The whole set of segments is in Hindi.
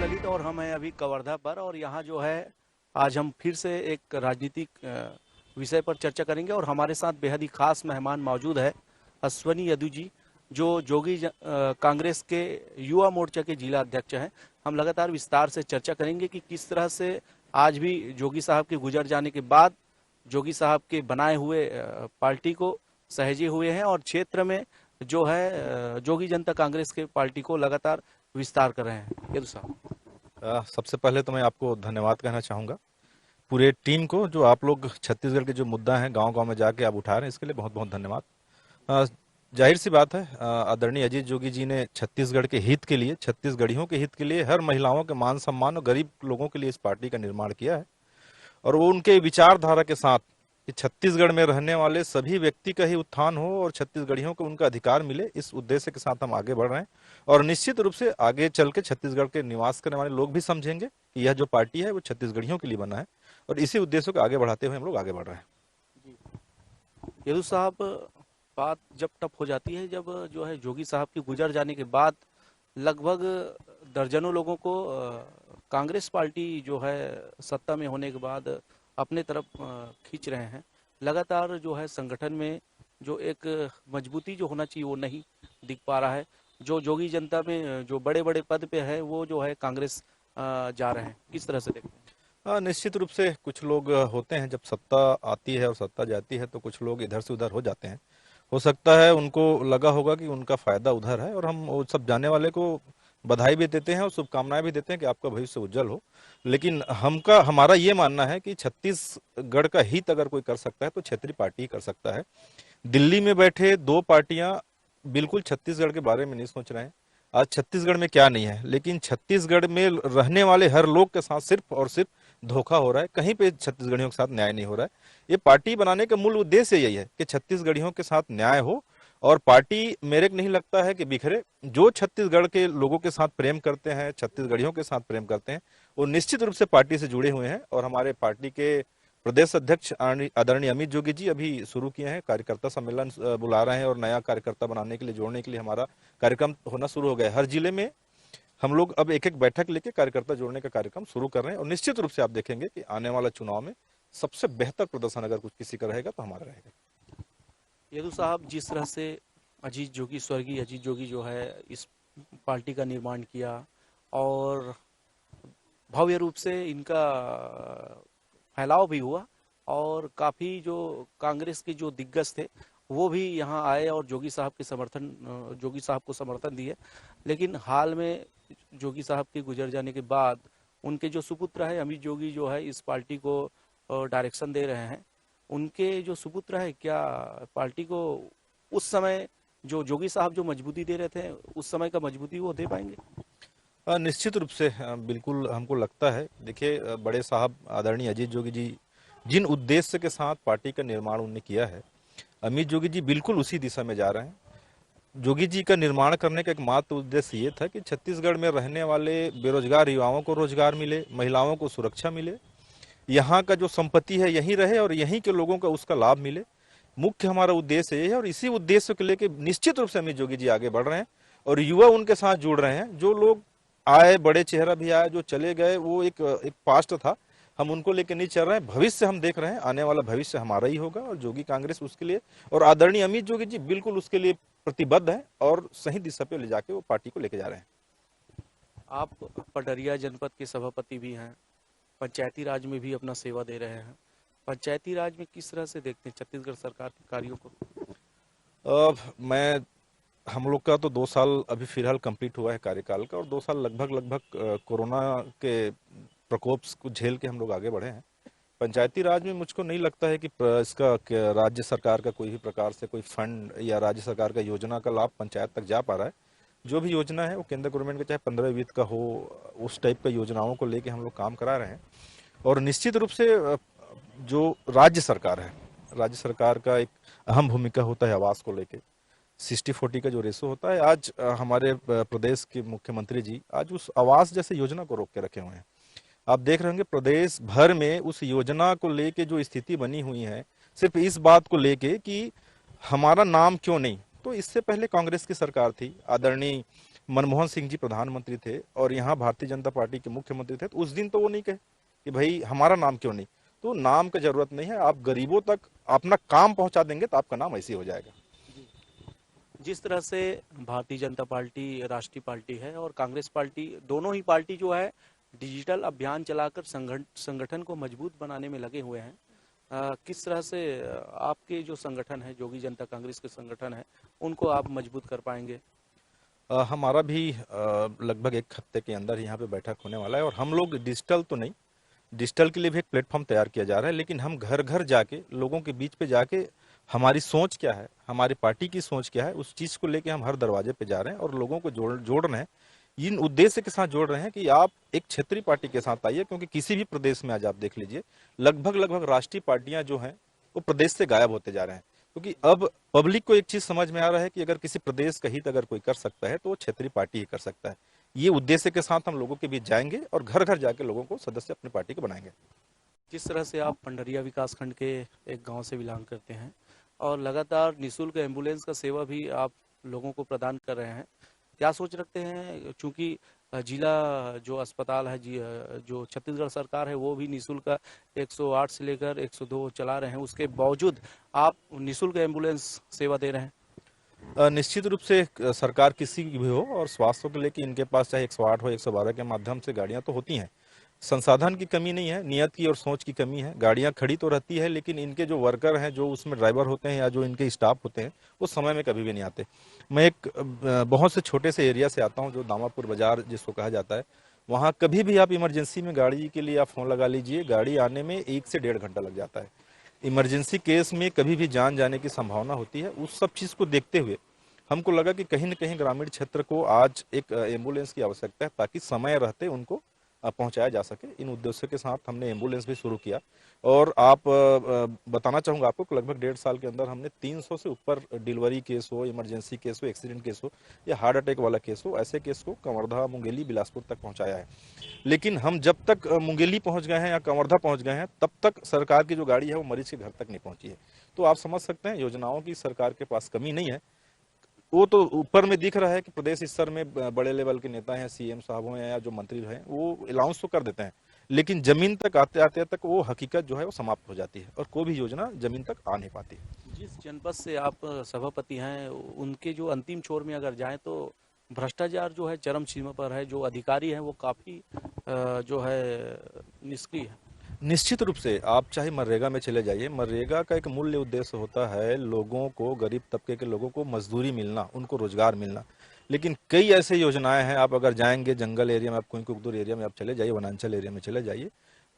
ललित और हम हैं अभी कवर्धा पर और यहाँ जो है आज हम फिर से एक राजनीतिक विषय पर चर्चा करेंगे और हमारे साथ बेहद ही खास मेहमान मौजूद है अश्वनी यदु जी जो कांग्रेस के युवा मोर्चा के जिला अध्यक्ष हैं। हम लगातार विस्तार से चर्चा करेंगे कि किस तरह से आज भी जोगी साहब के गुजर जाने के बाद जोगी साहब के बनाए हुए पार्टी को सहेजे हुए हैं और क्षेत्र में जो है जोगी जनता कांग्रेस के पार्टी को लगातार विस्तार कर रहे हैं। यदु साहब, सबसे पहले तो मैं आपको धन्यवाद कहना चाहूँगा पूरे टीम को, जो आप लोग छत्तीसगढ़ के जो मुद्दा हैं गांव-गांव में जाके आप उठा रहे हैं, इसके लिए बहुत बहुत धन्यवाद। जाहिर सी बात है, आदरणीय अजीत जोगी जी ने छत्तीसगढ़ के हित के लिए, छत्तीसगढ़ियों के हित के लिए, हर महिलाओं के मान सम्मान और गरीब लोगों के लिए इस पार्टी का निर्माण किया है। और वो उनके विचारधारा के साथ कि छत्तीसगढ़ में रहने वाले सभी व्यक्ति का ही उत्थान हो और छत्तीसगढ़ियों को उनका अधिकार मिले, इस उद्देश्य के साथ हम आगे बढ़ रहे हैं। और निश्चित रूप से आगे चल के छत्तीसगढ़ के निवास करने वाले लोग भी समझेंगे कि यह जो पार्टी है वो छत्तीसगढ़ियों के लिए बना है और इसी उद्देश्य को आगे बढ़ाते हुए हम लोग आगे बढ़ रहे हैं। यदु साहब, बात जब टफ हो जाती है जब जो है जोगी साहब के गुजर जाने के बाद लगभग दर्जनों लोगों को कांग्रेस पार्टी जो है सत्ता में होने के बाद अपने तरफ खींच रहे हैं। लगातार जो है संगठन में जो एक मजबूती जो होना चाहिए वो नहीं दिख पा रहा है। जो जोगी जनता में जो बड़े बड़े पद पे है वो जो है कांग्रेस जा रहे हैं, किस तरह से देखते हैं? निश्चित रूप से कुछ लोग होते हैं, जब सत्ता आती है और सत्ता जाती है तो कुछ लोग इधर से उधर हो जाते हैं। हो सकता है उनको लगा होगा कि उनका फायदा उधर है, और हम वो सब जाने वाले को बधाई भी देते हैं और शुभकामनाएं भी देते हैं कि आपका भविष्य उज्जवल हो। लेकिन हमारा ये मानना है कि छत्तीसगढ़ का हित अगर कोई कर सकता है तो क्षेत्रीय पार्टी ही कर सकता है। दिल्ली में बैठे दो पार्टियां बिल्कुल छत्तीसगढ़ के बारे में नहीं सोच रहे हैं। आज छत्तीसगढ़ में क्या नहीं है, लेकिन छत्तीसगढ़ में रहने वाले हर लोग के साथ सिर्फ और सिर्फ धोखा हो रहा है। कहीं पे छत्तीसगढ़ियों के साथ न्याय नहीं हो रहा है। ये पार्टी बनाने का मूल उद्देश्य यही है कि छत्तीसगढ़ियों के साथ न्याय हो और पार्टी, मेरे को नहीं लगता है कि बिखरे। जो छत्तीसगढ़ के लोगों के साथ प्रेम करते हैं, छत्तीसगढ़ियों के साथ प्रेम करते हैं, वो निश्चित रूप से पार्टी से जुड़े हुए हैं। और हमारे पार्टी के प्रदेश अध्यक्ष आदरणीय अमित जोगी जी अभी शुरू किए हैं, कार्यकर्ता सम्मेलन बुला रहे हैं और नया कार्यकर्ता बनाने के लिए, जोड़ने के लिए हमारा कार्यक्रम होना शुरू हो गया है। हर जिले में हम लोग अब एक एक बैठक लेके कार्यकर्ता जोड़ने का कार्यक्रम शुरू कर रहे हैं और निश्चित रूप से आप देखेंगे कि आने वाला चुनाव में सबसे बेहतर प्रदर्शन अगर कुछ किसी का रहेगा तो हमारा रहेगा। यदु साहब, जिस तरह से अजीत जोगी, स्वर्गीय अजीत जोगी जो है इस पार्टी का निर्माण किया और भव्य रूप से इनका फैलाव भी हुआ और काफ़ी जो कांग्रेस के जो दिग्गज थे वो भी यहाँ आए और जोगी साहब को समर्थन दिए। लेकिन हाल में जोगी साहब के गुजर जाने के बाद उनके जो सुपुत्र है अमित जोगी जो है इस पार्टी को डायरेक्शन दे रहे हैं। उनके जो सुपुत्र है, क्या पार्टी को उस समय जो जोगी साहब जो मजबूती दे रहे थे उस समय का मजबूती वो दे पाएंगे? निश्चित रूप से बिल्कुल हमको लगता है। देखिए, बड़े साहब आदरणीय अजीत जोगी जी जिन उद्देश्य के साथ पार्टी का निर्माण उन्होंने किया है, अमित जोगी जी बिल्कुल उसी दिशा में जा रहे हैं। जोगी जी का निर्माण करने का एकमात्र उद्देश्य ये था कि छत्तीसगढ़ में रहने वाले बेरोजगार युवाओं को रोजगार मिले, महिलाओं को सुरक्षा मिले, यहाँ का जो संपत्ति है यहीं रहे और यहीं के लोगों का उसका लाभ मिले। मुख्य हमारा उद्देश्य ये है और इसी उद्देश्य को लेकर निश्चित रूप से अमित जोगी जी आगे बढ़ रहे हैं और युवा उनके साथ जुड़ रहे हैं। जो लोग आए, बड़े चेहरा भी आए, जो चले गए वो एक पास्ट था, हम उनको लेकर नहीं चल रहे हैं। भविष्य हम देख रहे हैं, आने वाला भविष्य हमारा ही होगा और जोगी कांग्रेस उसके लिए, और आदरणीय अमित जोगी जी बिल्कुल उसके लिए प्रतिबद्ध है और सही दिशा पे ले जाके वो पार्टी को लेके जा रहे हैं। आप पडरिया जनपद के सभापति भी हैं, पंचायती राज में भी अपना सेवा दे रहे हैं। पंचायती राज में किस तरह से देखते हैं छत्तीसगढ़ सरकार के कार्यों को? हम लोग का तो 2 साल अभी फिलहाल कंप्लीट हुआ है कार्यकाल का, और 2 साल लगभग कोरोना के प्रकोप को झेल के हम लोग आगे बढ़े हैं। पंचायती राज में मुझको नहीं लगता है कि इसका राज्य सरकार का कोई भी प्रकार से कोई फंड या राज्य सरकार का योजना का लाभ पंचायत तक जा पा रहा है। जो भी योजना है वो केंद्र गवर्नमेंट का, चाहे 15 वित्त का हो, उस टाइप का योजनाओं को लेके हम लोग काम करा रहे हैं। और निश्चित रूप से जो राज्य सरकार है, राज्य सरकार का एक अहम भूमिका होता है आवास को लेके। 60-40 का जो रेशो होता है, आज हमारे प्रदेश के मुख्यमंत्री जी आज उस आवास जैसे योजना को रोक के रखे हुए हैं। आप देख रहे होंगे प्रदेश भर में उस योजना को लेके जो स्थिति बनी हुई है, सिर्फ इस बात को लेके कि हमारा नाम क्यों नहीं। तो इससे पहले कांग्रेस की सरकार थी, आदरणीय मनमोहन सिंह जी प्रधानमंत्री थे और यहाँ भारतीय जनता पार्टी के मुख्यमंत्री थे, तो उस दिन तो वो नहीं कहे कि भाई हमारा नाम क्यों नहीं। तो नाम की जरूरत नहीं है, आप गरीबों तक अपना काम पहुंचा देंगे तो आपका नाम ऐसे ही हो जाएगा। जिस तरह से भारतीय जनता पार्टी राष्ट्रीय पार्टी है और कांग्रेस पार्टी, दोनों ही पार्टी जो है डिजिटल अभियान चलाकर संगठन को मजबूत बनाने में लगे हुए हैं। किस तरह से आपके जो संगठन है, जोगी जनता कांग्रेस के संगठन है, उनको आप मजबूत कर पाएंगे? हमारा भी लगभग एक हफ्ते के अंदर यहाँ पे बैठक होने वाला है और हम लोग डिजिटल तो नहीं, डिजिटल के लिए भी एक प्लेटफॉर्म तैयार किया जा रहा है, लेकिन हम घर घर जाके लोगों के बीच पे जाके हमारी सोच क्या है, हमारी पार्टी की सोच क्या है, उस चीज को लेके हम हर दरवाजे पे जा रहे हैं और लोगों को जोड़ रहे हैं। इन उद्देश्य के साथ जोड़ रहे हैं कि आप एक क्षेत्रीय पार्टी के साथ आइए, क्योंकि किसी भी प्रदेश में आज आप देख लीजिए लगभग लगभग राष्ट्रीय पार्टियां जो हैं वो प्रदेश से गायब होते जा रहे हैं। क्योंकि अब पब्लिक को एक चीज समझ में आ रहा है कि अगर किसी प्रदेश का हित अगर कोई कर सकता है तो वो क्षेत्रीय पार्टी ही कर सकता है। ये उद्देश्य के साथ हम लोगों के बीच जाएंगे और घर घर जाके लोगों को सदस्य अपनी पार्टी के बनाएंगे। जिस तरह से आप पंडरिया विकास खंड के एक गांव से बिलोंग करते हैं और लगातार निःशुल्क एम्बुलेंस का सेवा भी आप लोगों को प्रदान कर रहे हैं, क्या सोच रखते हैं? चूंकि जिला जो अस्पताल है जो छत्तीसगढ़ सरकार है वो भी निःशुल्क 108 से लेकर 102 चला रहे हैं, उसके बावजूद आप निःशुल्क एम्बुलेंस सेवा दे रहे हैं। निश्चित रूप से सरकार किसी की भी हो और स्वास्थ्य को लेकर इनके पास चाहे 108 हो 112 के माध्यम से गाड़ियां तो होती हैं। संसाधन की कमी नहीं है, नियत की और सोच की कमी है। गाड़ियां खड़ी तो रहती है लेकिन इनके जो वर्कर हैं, जो उसमें ड्राइवर होते हैं या जो इनके स्टाफ होते हैं, वो समय में कभी भी नहीं आते। मैं एक बहुत से छोटे से एरिया से आता हूँ जो दामापुर बाजार जिसको कहा जाता है। वहाँ कभी भी आप इमरजेंसी में गाड़ी के लिए आप फोन लगा लीजिए, गाड़ी आने में 1 से 1.5 घंटा लग जाता है। इमरजेंसी केस में कभी भी जान जाने की संभावना होती है। उस सब चीज को देखते हुए हमको लगा कि कहीं न कहीं ग्रामीण क्षेत्र को आज एक एम्बुलेंस की आवश्यकता है, ताकि समय रहते उनको पहुंचाया जा सके। इन उद्देश्यों के साथ हमने एम्बुलेंस भी शुरू किया और आप बताना चाहूंगा आपको कि लगभग 1.5 साल के अंदर हमने 300 से ऊपर डिलीवरी केस हो, इमरजेंसी केस हो, एक्सीडेंट केस हो या हार्ट अटैक वाला केस हो, ऐसे केस को कवर्धा, मुंगेली, बिलासपुर तक पहुंचाया है। लेकिन हम जब तक मुंगेली पहुंच गए हैं या कवर्धा पहुंच गए हैं, तब तक सरकार की जो गाड़ी है वो मरीज के घर तक नहीं पहुंची है। तो आप समझ सकते हैं योजनाओं की सरकार के पास कमी नहीं है। वो तो ऊपर में दिख रहा है कि प्रदेश स्तर में बड़े लेवल के नेता हैं, सीएम साहब हो या जो मंत्री हैं, वो अलाउंस तो कर देते हैं, लेकिन जमीन तक आते आते तक वो हकीकत जो है वो समाप्त हो जाती है और कोई भी योजना जमीन तक आ नहीं पाती। जिस जनपद से आप सभापति हैं, उनके जो अंतिम छोर में अगर जाएं तो भ्रष्टाचार जो है चरम सीमा पर है, जो अधिकारी हैं वो काफी जो है निष्क्रिय है। निश्चित रूप से आप चाहे मनरेगा में चले जाइए, मनरेगा का एक मूल्य उद्देश्य होता है लोगों को, गरीब तबके के लोगों को मजदूरी मिलना, उनको रोजगार मिलना। लेकिन कई ऐसे योजनाएं हैं, आप अगर जाएंगे जंगल एरिया में, आप कोई कुकदुर एरिया में आप चले जाइए, वनांचल एरिया में चले जाइए,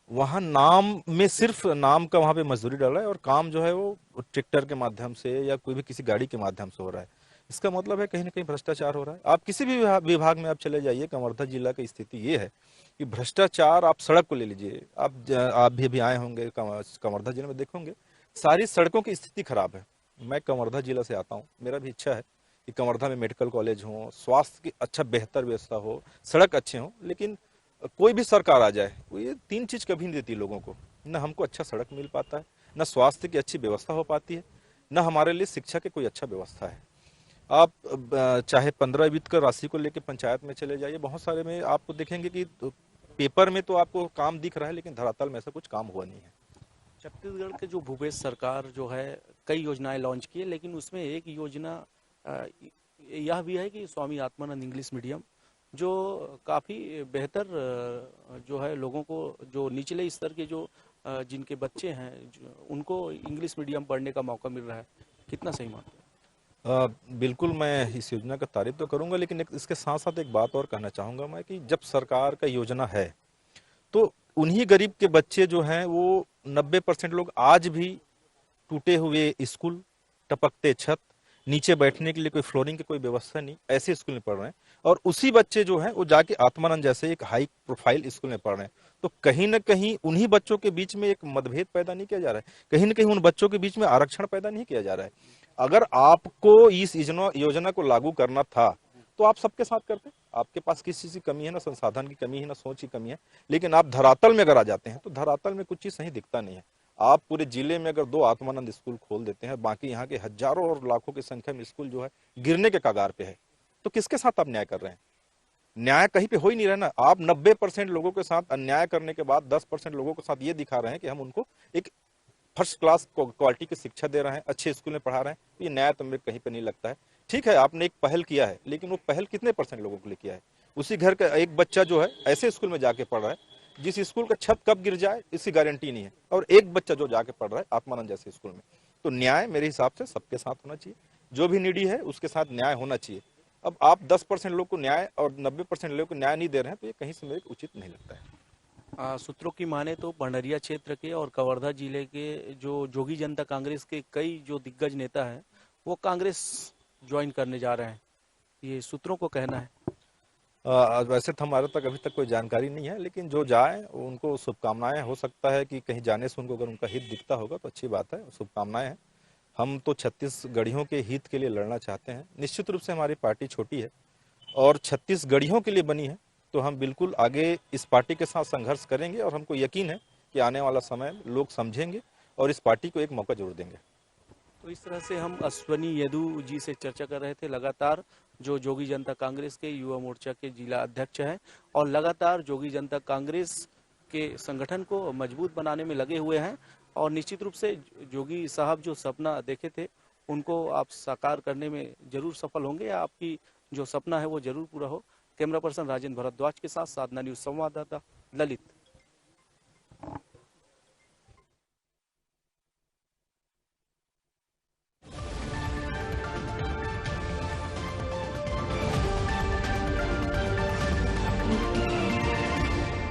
वहाँ नाम में सिर्फ नाम का वहाँ पे मजदूरी डाल रहा है और काम जो है वो ट्रैक्टर के माध्यम से या कोई भी किसी गाड़ी के माध्यम से हो रहा है। इसका मतलब है कहीं ना कहीं भ्रष्टाचार हो रहा है। आप किसी भी विभाग में आप चले जाइए, कवर्धा जिला की स्थिति ये है कि भ्रष्टाचार, आप सड़क को ले लीजिए, आप भी अभी आए होंगे कवर्धा जिले में, देखोगे सारी सड़कों की स्थिति खराब है। मैं कवर्धा जिला से आता हूँ, मेरा भी इच्छा है कि कवर्धा में मेडिकल कॉलेज हो, स्वास्थ्य की अच्छा बेहतर व्यवस्था हो, सड़क अच्छे हो, लेकिन कोई भी सरकार आ जाए वो ये 3 चीज कभी नहीं देती लोगों को। न हमको अच्छा सड़क मिल पाता है, न स्वास्थ्य की अच्छी व्यवस्था हो पाती है, न हमारे लिए शिक्षा की कोई अच्छा व्यवस्था है। आप चाहे 15 वित्त का राशि को लेकर पंचायत में चले जाइए, बहुत सारे में आपको देखेंगे कि पेपर में तो आपको काम दिख रहा है लेकिन धरातल में ऐसा कुछ काम हुआ नहीं है। छत्तीसगढ़ के जो भूपेश सरकार जो है कई योजनाएं लॉन्च की है, लेकिन उसमें एक योजना यह भी है कि स्वामी आत्मानंद इंग्लिश मीडियम, जो काफ़ी बेहतर जो है लोगों को, जो निचले स्तर के जो जिनके बच्चे हैं उनको इंग्लिश मीडियम पढ़ने का मौका मिल रहा है, कितना सही मानते हैं? बिल्कुल मैं इस योजना का तारीफ तो करूंगा, लेकिन इसके साथ साथ एक बात और कहना चाहूंगा मैं कि जब सरकार का योजना है तो उन्हीं गरीब के बच्चे जो हैं वो 90% लोग आज भी टूटे हुए स्कूल, टपकते छत, नीचे बैठने के लिए कोई फ्लोरिंग की कोई व्यवस्था नहीं, ऐसे स्कूल में पढ़ रहे हैं। और उसी बच्चे जो हैं वो जाके आत्मानंद जैसे एक हाई प्रोफाइल स्कूल में पढ़ रहे हैं। तो कहीं ना कहीं उन्हीं बच्चों के बीच में एक मतभेद पैदा नहीं किया जा रहा है, कहीं ना कहीं उन बच्चों के बीच में आरक्षण पैदा नहीं किया जा रहा है। अगर आपको इस योजना को लागू करना था तो आप सबके साथ करते। आपके पास किसी चीज की कमी है, ना संसाधन की कमी है, ना सोच की कमी है, लेकिन आप धरातल में अगर आ जाते हैं तो धरातल में कुछ चीज सही दिखता नहीं है। आप पूरे जिले में अगर 2 आत्मानंद स्कूल खोल देते हैं, बाकी यहाँ के हजारों और लाखों की संख्या में स्कूल जो है गिरने के कगार पे है, तो किसके साथ आप न्याय कर रहे हैं? न्याय कहीं पे हो ही नहीं रहा ना। आप 90% लोगों के साथ अन्याय करने के बाद 10% लोगों के साथ ये दिखा रहे हैं कि हम उनको एक फर्स्ट क्लास क्वालिटी की शिक्षा दे रहे हैं, अच्छे स्कूल में पढ़ा रहे हैं। ये न्याय तो मेरे कहीं पे नहीं लगता है। ठीक है, आपने एक पहल किया है, लेकिन वो पहल कितने % लोगों के लिए किया है? उसी घर का एक बच्चा जो है ऐसे स्कूल में जाके पढ़ रहा है जिस स्कूल का छत कब गिर जाए इसकी गारंटी नहीं है, और एक बच्चा जो जाके पढ़ रहा है आत्मानंद जैसे स्कूल में। तो न्याय मेरे हिसाब से सबके साथ होना चाहिए, जो भी नीडी है उसके साथ न्याय होना चाहिए। अब आप 10% लोग को न्याय और 90% लोग को न्याय नहीं दे रहे हैं, तो ये कहीं से मेरे को उचित नहीं लगता है। सूत्रों की माने तो भंडरिया क्षेत्र के और कवर्धा जिले के जो जोगी जनता कांग्रेस के कई जो दिग्गज नेता हैं वो कांग्रेस ज्वाइन करने जा रहे हैं, ये सूत्रों को कहना है। वैसे तो हमारे तक अभी तक कोई जानकारी नहीं है, लेकिन जो जाए उनको शुभकामनाएं। हो सकता है कि कहीं जाने से उनको अगर उनका हित दिखता होगा तो अच्छी बात है, शुभकामनाएं हैं। हम तो छत्तीसगढ़ियों के हित के लिए लड़ना चाहते हैं। निश्चित रूप से हमारी पार्टी छोटी है और छत्तीसगढ़ियों के लिए बनी है, तो हम बिल्कुल आगे इस पार्टी के साथ संघर्ष करेंगे और हमको यकीन है कि आने वाला समय लोग समझेंगे और इस पार्टी को एक मौका जरूर देंगे। तो इस तरह से हम अश्वनी यदु जी से चर्चा कर रहे थे, लगातार जो जोगी जनता कांग्रेस के युवा मोर्चा के जिला अध्यक्ष हैं और लगातार जोगी जनता कांग्रेस के संगठन को मजबूत बनाने में लगे हुए हैं। और निश्चित रूप से जोगी साहब जो सपना देखे थे उनको आप साकार करने में जरूर सफल होंगे, या आपकी जो सपना है वो जरूर पूरा हो। कैमरा पर्सन राजेंद्र भारद्वाज के साथ साधना न्यूज संवाददाता ललित।